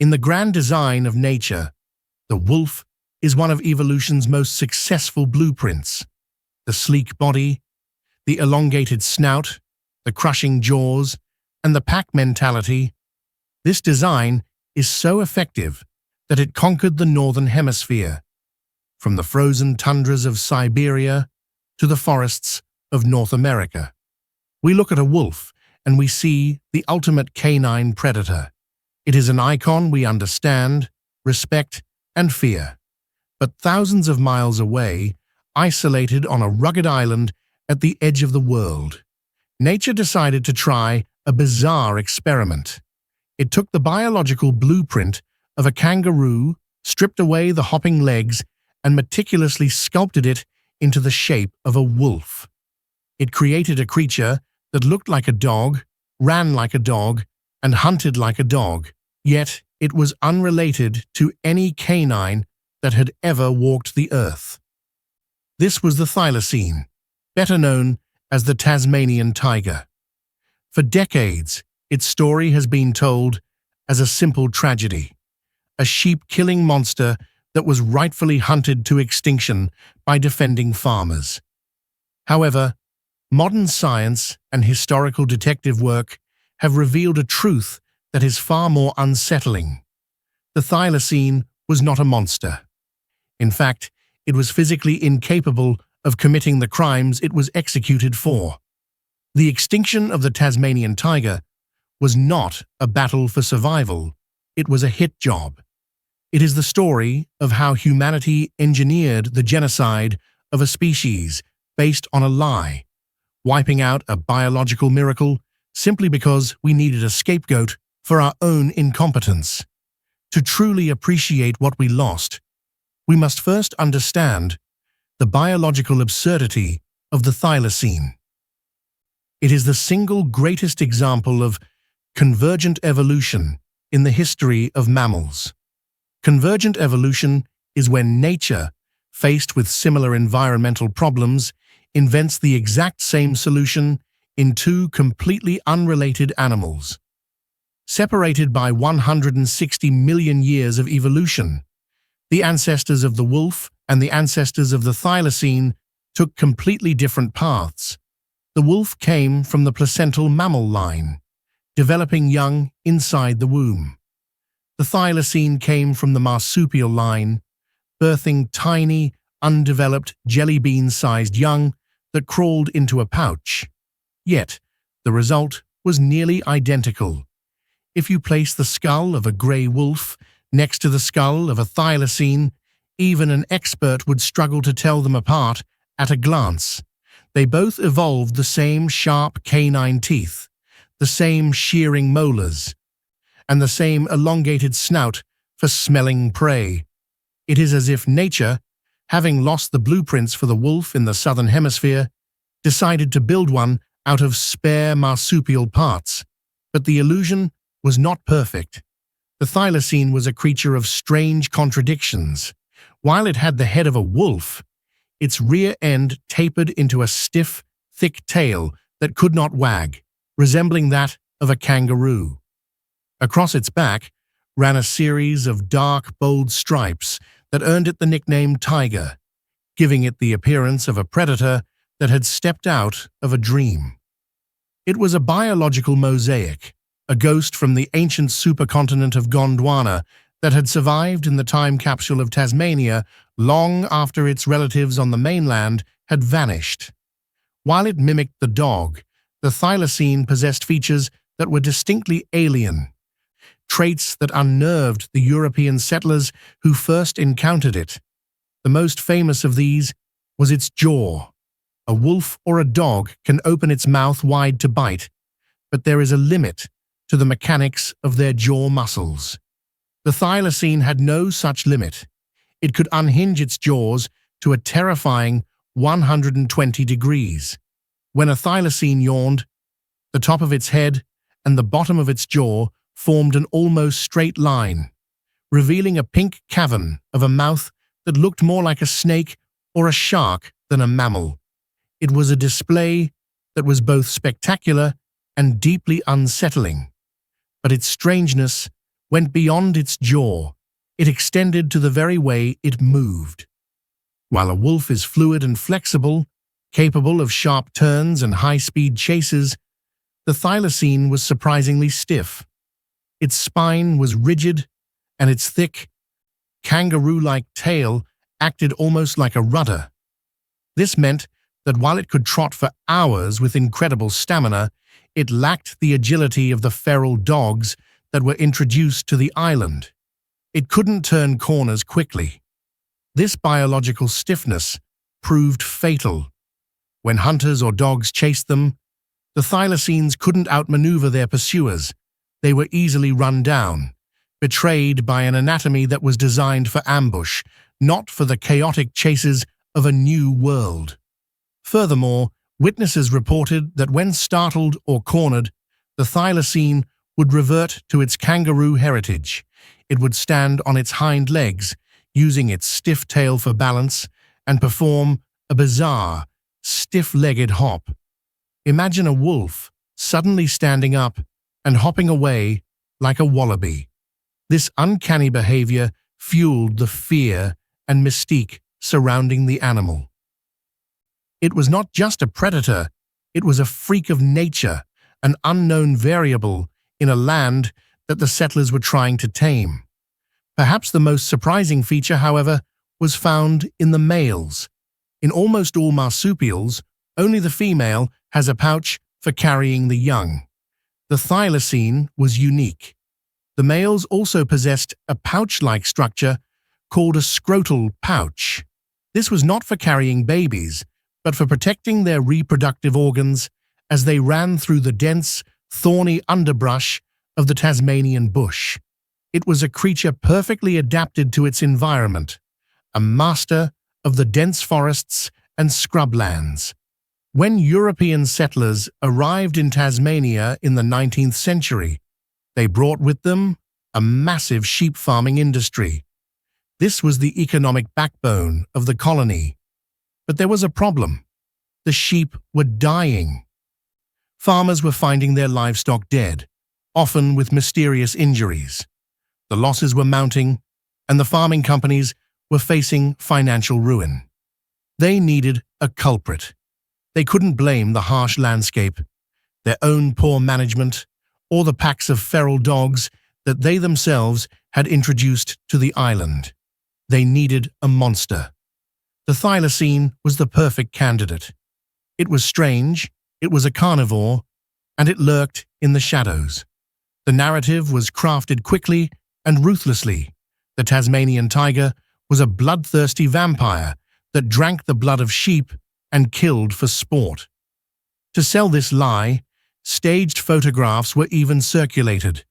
In the grand design of nature, the wolf is one of evolution's most successful blueprints. The sleek body, the elongated snout, the crushing jaws, and the pack mentality. This design is so effective that it conquered the northern hemisphere, from the frozen tundras of Siberia to the forests of North America. We look at a wolf and we see the ultimate canine predator. It is an icon we understand, respect, and fear. But thousands of miles away, isolated on a rugged island at the edge of the world, nature decided to try a bizarre experiment. It took the biological blueprint of a kangaroo, stripped away the hopping legs, and meticulously sculpted it into the shape of a wolf. It created a creature that looked like a dog, ran like a dog, and hunted like a dog, yet it was unrelated to any canine that had ever walked the earth. This was the Thylacine, better known as the Tasmanian Tiger. For decades, its story has been told as a simple tragedy, a sheep-killing monster that was rightfully hunted to extinction by defending farmers. However, modern science and historical detective work have revealed a truth that is far more unsettling. The Thylacine was not a monster. In fact, it was physically incapable of committing the crimes it was executed for. The extinction of the Tasmanian tiger was not a battle for survival, it was a hit job. It is the story of how humanity engineered the genocide of a species based on a lie, wiping out a biological miracle simply because we needed a scapegoat for our own incompetence. To truly appreciate what we lost, we must first understand the biological absurdity of the Thylacine. It is the single greatest example of convergent evolution in the history of mammals. Convergent evolution is when nature, faced with similar environmental problems, invents the exact same solution in two completely unrelated animals. Separated by 160 million years of evolution, the ancestors of the wolf and the ancestors of the Thylacine took completely different paths. The wolf came from the placental mammal line, developing young inside the womb. The Thylacine came from the marsupial line, birthing tiny, undeveloped, jelly bean-sized young that crawled into a pouch. Yet, the result was nearly identical. If you place the skull of a grey wolf next to the skull of a Thylacine, even an expert would struggle to tell them apart at a glance. They both evolved the same sharp canine teeth, the same shearing molars, and the same elongated snout for smelling prey. It is as if nature, having lost the blueprints for the wolf in the southern hemisphere, decided to build one out of spare marsupial parts. But the illusion was not perfect. The Thylacine was a creature of strange contradictions. While it had the head of a wolf, its rear end tapered into a stiff, thick tail that could not wag, resembling that of a kangaroo. Across its back ran a series of dark, bold stripes that earned it the nickname Tiger, giving it the appearance of a predator that had stepped out of a dream. It was a biological mosaic, a ghost from the ancient supercontinent of Gondwana that had survived in the time capsule of Tasmania long after its relatives on the mainland had vanished. While it mimicked the dog, the Thylacine possessed features that were distinctly alien, traits that unnerved the European settlers who first encountered it. The most famous of these was its jaw. A wolf or a dog can open its mouth wide to bite, but there is a limit to the mechanics of their jaw muscles. The Thylacine had no such limit. It could unhinge its jaws to a terrifying 120 degrees. When a Thylacine yawned, the top of its head and the bottom of its jaw formed an almost straight line, revealing a pink cavern of a mouth that looked more like a snake or a shark than a mammal. It was a display that was both spectacular and deeply unsettling, but its strangeness went beyond its jaw. It extended to the very way it moved. While a wolf is fluid and flexible, capable of sharp turns and high-speed chases, the thylacine was surprisingly stiff. Its spine was rigid, and its thick, kangaroo-like tail acted almost like a rudder. This meant that while it could trot for hours with incredible stamina, it lacked the agility of the feral dogs that were introduced to the island. It couldn't turn corners quickly. This biological stiffness proved fatal. When hunters or dogs chased them, the thylacines couldn't outmaneuver their pursuers. They were easily run down, betrayed by an anatomy that was designed for ambush, not for the chaotic chases of a new world. Furthermore, witnesses reported that when startled or cornered, the thylacine would revert to its kangaroo heritage. It would stand on its hind legs, using its stiff tail for balance, and perform a bizarre, stiff-legged hop. Imagine a wolf suddenly standing up and hopping away like a wallaby. This uncanny behavior fueled the fear and mystique surrounding the animal. It was not just a predator, it was a freak of nature, an unknown variable in a land that the settlers were trying to tame. Perhaps the most surprising feature, however, was found in the males. In almost all marsupials, only the female has a pouch for carrying the young. The thylacine was unique. The males also possessed a pouch-like structure called a scrotal pouch. This was not for carrying babies, but for protecting their reproductive organs as they ran through the dense, thorny underbrush of the Tasmanian bush. It was a creature perfectly adapted to its environment, a master of the dense forests and scrublands. When European settlers arrived in Tasmania in the 19th century, they brought with them a massive sheep farming industry. This was the economic backbone of the colony. But there was a problem. The sheep were dying. Farmers were finding their livestock dead, often with mysterious injuries. The losses were mounting, and the farming companies were facing financial ruin. They needed a culprit. They couldn't blame the harsh landscape, their own poor management, or the packs of feral dogs that they themselves had introduced to the island. They needed a monster. The thylacine was the perfect candidate. It was strange, it was a carnivore, and it lurked in the shadows. The narrative was crafted quickly and ruthlessly. The Tasmanian tiger was a bloodthirsty vampire that drank the blood of sheep and killed for sport. To sell this lie, staged photographs were even circulated,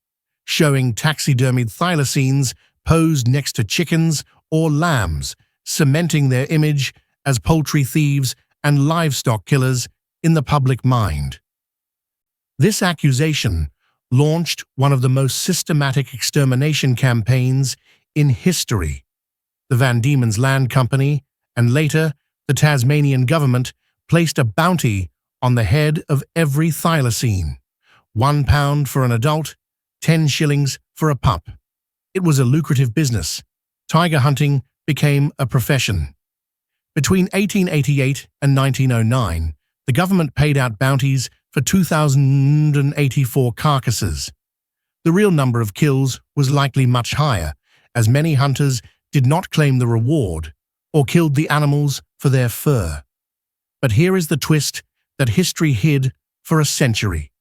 showing taxidermied thylacines posed next to chickens or lambs, cementing their image as poultry thieves and livestock killers in the public mind. This accusation launched one of the most systematic extermination campaigns in history. The Van Diemen's Land Company, and later the Tasmanian government, placed a bounty on the head of every thylacine. £1 for an adult, 10 shillings for a pup. It was a lucrative business. Tiger hunting became a profession. Between 1888 and 1909, the government paid out bounties for 2,084 carcasses. The real number of kills was likely much higher, as many hunters did not claim the reward or killed the animals for their fur. But here is the twist that history hid for a century.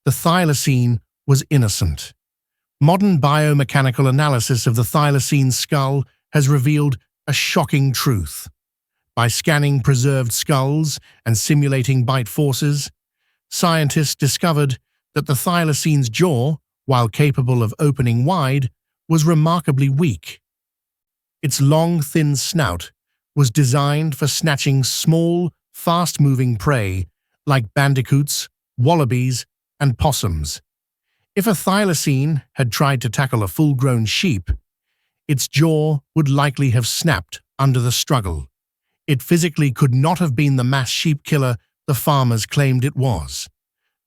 The thylacine was innocent. Modern biomechanical analysis of the thylacine skull has revealed a shocking truth. By scanning preserved skulls and simulating bite forces, scientists discovered that the thylacine's jaw, while capable of opening wide, was remarkably weak. Its long, thin snout was designed for snatching small, fast-moving prey like bandicoots, wallabies, and possums. If a thylacine had tried to tackle a full-grown sheep, its jaw would likely have snapped under the struggle. It physically could not have been the mass sheep killer the farmers claimed it was.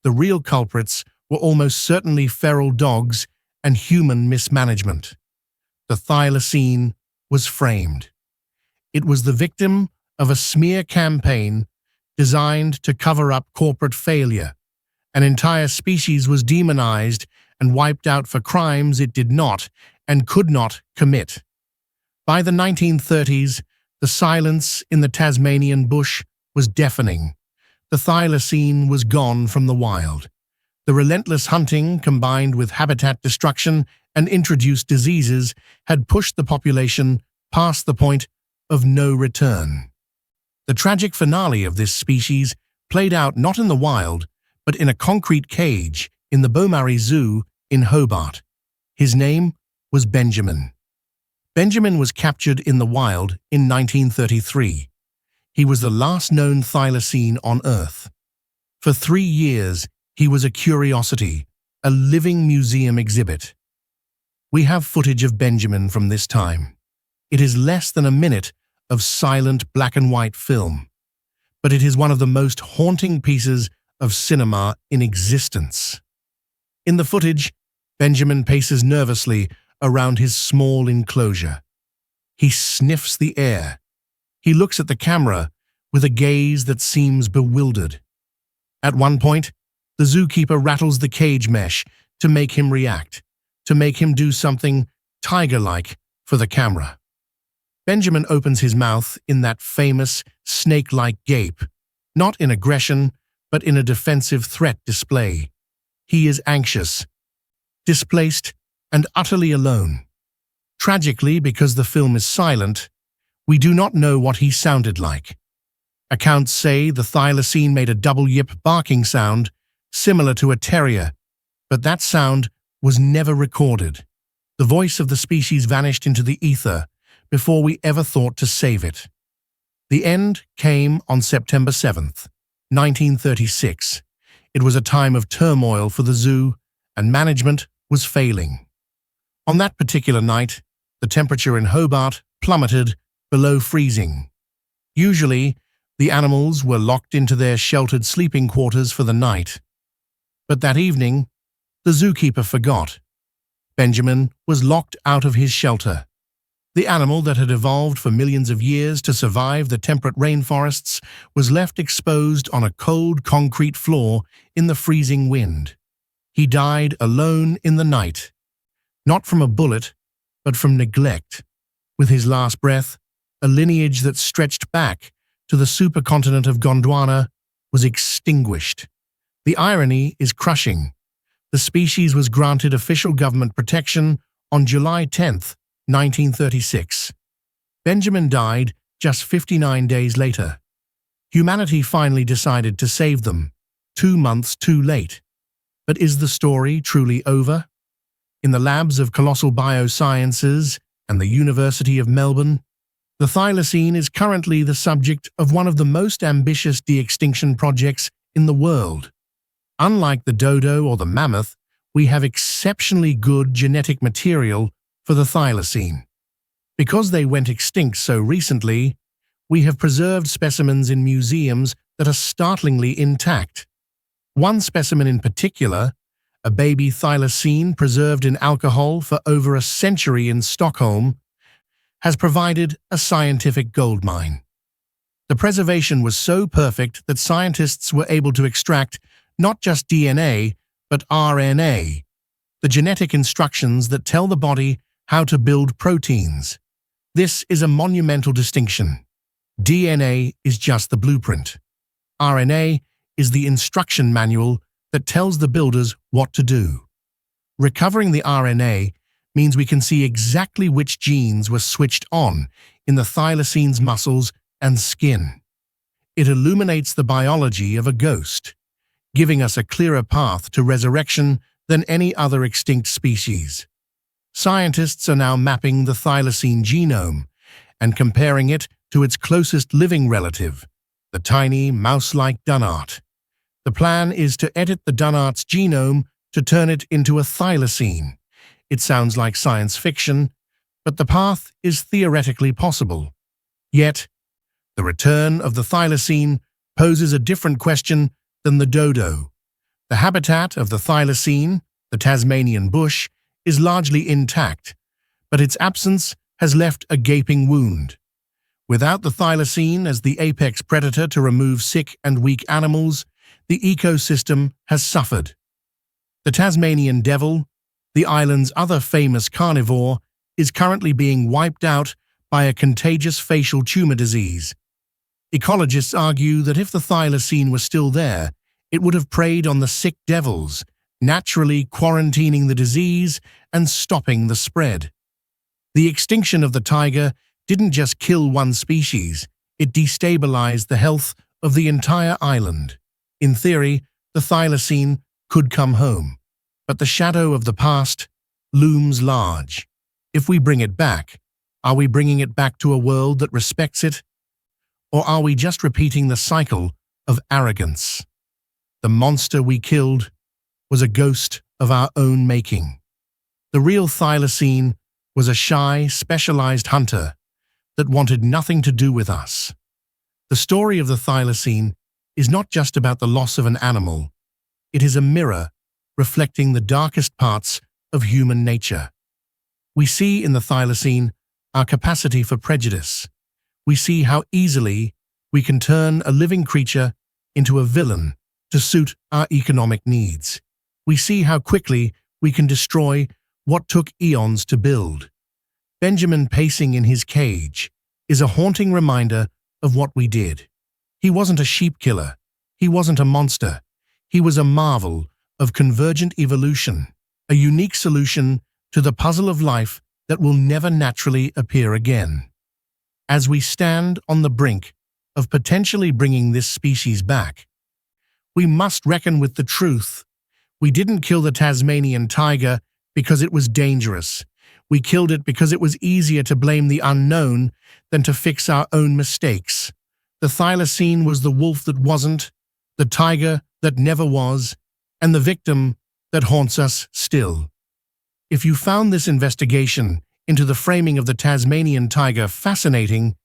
The real culprits were almost certainly feral dogs and human mismanagement. The thylacine was framed. It was the victim of a smear campaign designed to cover up corporate failure. An entire species was demonized and wiped out for crimes it did not and could not commit. By the 1930s, the silence in the Tasmanian bush was deafening. The thylacine was gone from the wild. The relentless hunting, combined with habitat destruction and introduced diseases, had pushed the population past the point of no return. The tragic finale of this species played out not in the wild, but in a concrete cage in the Beaumaris Zoo in Hobart. His name was Benjamin. Benjamin was captured in the wild in 1933. He was the last known thylacine on Earth. For 3 years, he was a curiosity, a living museum exhibit. We have footage of Benjamin from this time. It is less than a minute of silent black and white film, but it is one of the most haunting pieces of cinema in existence. In the footage, Benjamin paces nervously around his small enclosure. He sniffs the air. He looks at the camera with a gaze that seems bewildered. At one point, the zookeeper rattles the cage mesh to make him react, to make him do something tiger-like for the camera. Benjamin opens his mouth in that famous snake-like gape, not in aggression, but in a defensive threat display. He is anxious, displaced, and utterly alone. Tragically, because the film is silent, we do not know what he sounded like. Accounts say the thylacine made a double yip barking sound, similar to a terrier, but that sound was never recorded. The voice of the species vanished into the ether before we ever thought to save it. The end came on September 7th, 1936. It was a time of turmoil for the zoo, and management was failing. On that particular night, the temperature in Hobart plummeted below freezing. Usually, the animals were locked into their sheltered sleeping quarters for the night. But that evening, the zookeeper forgot. Benjamin was locked out of his shelter. The animal that had evolved for millions of years to survive the temperate rainforests was left exposed on a cold concrete floor in the freezing wind. He died alone in the night, not from a bullet, but from neglect. With his last breath, a lineage that stretched back to the supercontinent of Gondwana was extinguished. The irony is crushing. The species was granted official government protection on July 10th, 1936. Benjamin died just 59 days later. Humanity finally decided to save them, 2 months too late. But is the story truly over? In the labs of Colossal Biosciences and the University of Melbourne, the thylacine is currently the subject of one of the most ambitious de-extinction projects in the world. Unlike the dodo or the mammoth, we have exceptionally good genetic material for the thylacine. Because they went extinct so recently, we have preserved specimens in museums that are startlingly intact. One specimen in particular, a baby thylacine preserved in alcohol for over a century in Stockholm, has provided a scientific goldmine. The preservation was so perfect that scientists were able to extract not just DNA, but RNA, the genetic instructions that tell the body how to build proteins. This is a monumental distinction. DNA is just the blueprint. RNA is the instruction manual that tells the builders what to do. Recovering the RNA means we can see exactly which genes were switched on in the thylacine's muscles and skin. It illuminates the biology of a ghost, giving us a clearer path to resurrection than any other extinct species. Scientists are now mapping the thylacine genome and comparing it to its closest living relative, the tiny mouse-like dunnart. The plan is to edit the dunnart's genome to turn it into a thylacine. It sounds like science fiction, but the path is theoretically possible. Yet, the return of the thylacine poses a different question than the dodo. The habitat of the thylacine, the Tasmanian bush, is largely intact, but its absence has left a gaping wound. Without the thylacine as the apex predator to remove sick and weak animals, the ecosystem has suffered. The Tasmanian devil, the island's other famous carnivore, is currently being wiped out by a contagious facial tumor disease. Ecologists argue that if the thylacine were still there, it would have preyed on the sick devils, naturally quarantining the disease and stopping the spread. The extinction of the tiger didn't just kill one species, it destabilized the health of the entire island. In theory, the thylacine could come home, but the shadow of the past looms large. If we bring it back, are we bringing it back to a world that respects it? Or are we just repeating the cycle of arrogance? The monster we killed was a ghost of our own making. The real thylacine was a shy, specialized hunter that wanted nothing to do with us. The story of the thylacine is not just about the loss of an animal. It is a mirror reflecting the darkest parts of human nature. We see in the thylacine our capacity for prejudice. We see how easily we can turn a living creature into a villain to suit our economic needs. We see how quickly we can destroy what took eons to build. Benjamin pacing in his cage is a haunting reminder of what we did. He wasn't a sheep killer. He wasn't a monster. He was a marvel of convergent evolution, a unique solution to the puzzle of life that will never naturally appear again. As we stand on the brink of potentially bringing this species back, we must reckon with the truth. We didn't kill the Tasmanian tiger because it was dangerous. We killed it because it was easier to blame the unknown than to fix our own mistakes. The thylacine was the wolf that wasn't, the tiger that never was, and the victim that haunts us still. If you found this investigation into the framing of the Tasmanian tiger fascinating,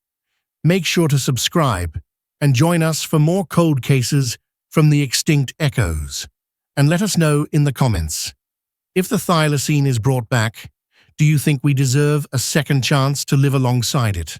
make sure to subscribe and join us for more cold cases from the extinct echoes. And let us know in the comments. If the thylacine is brought back, do you think we deserve a second chance to live alongside it?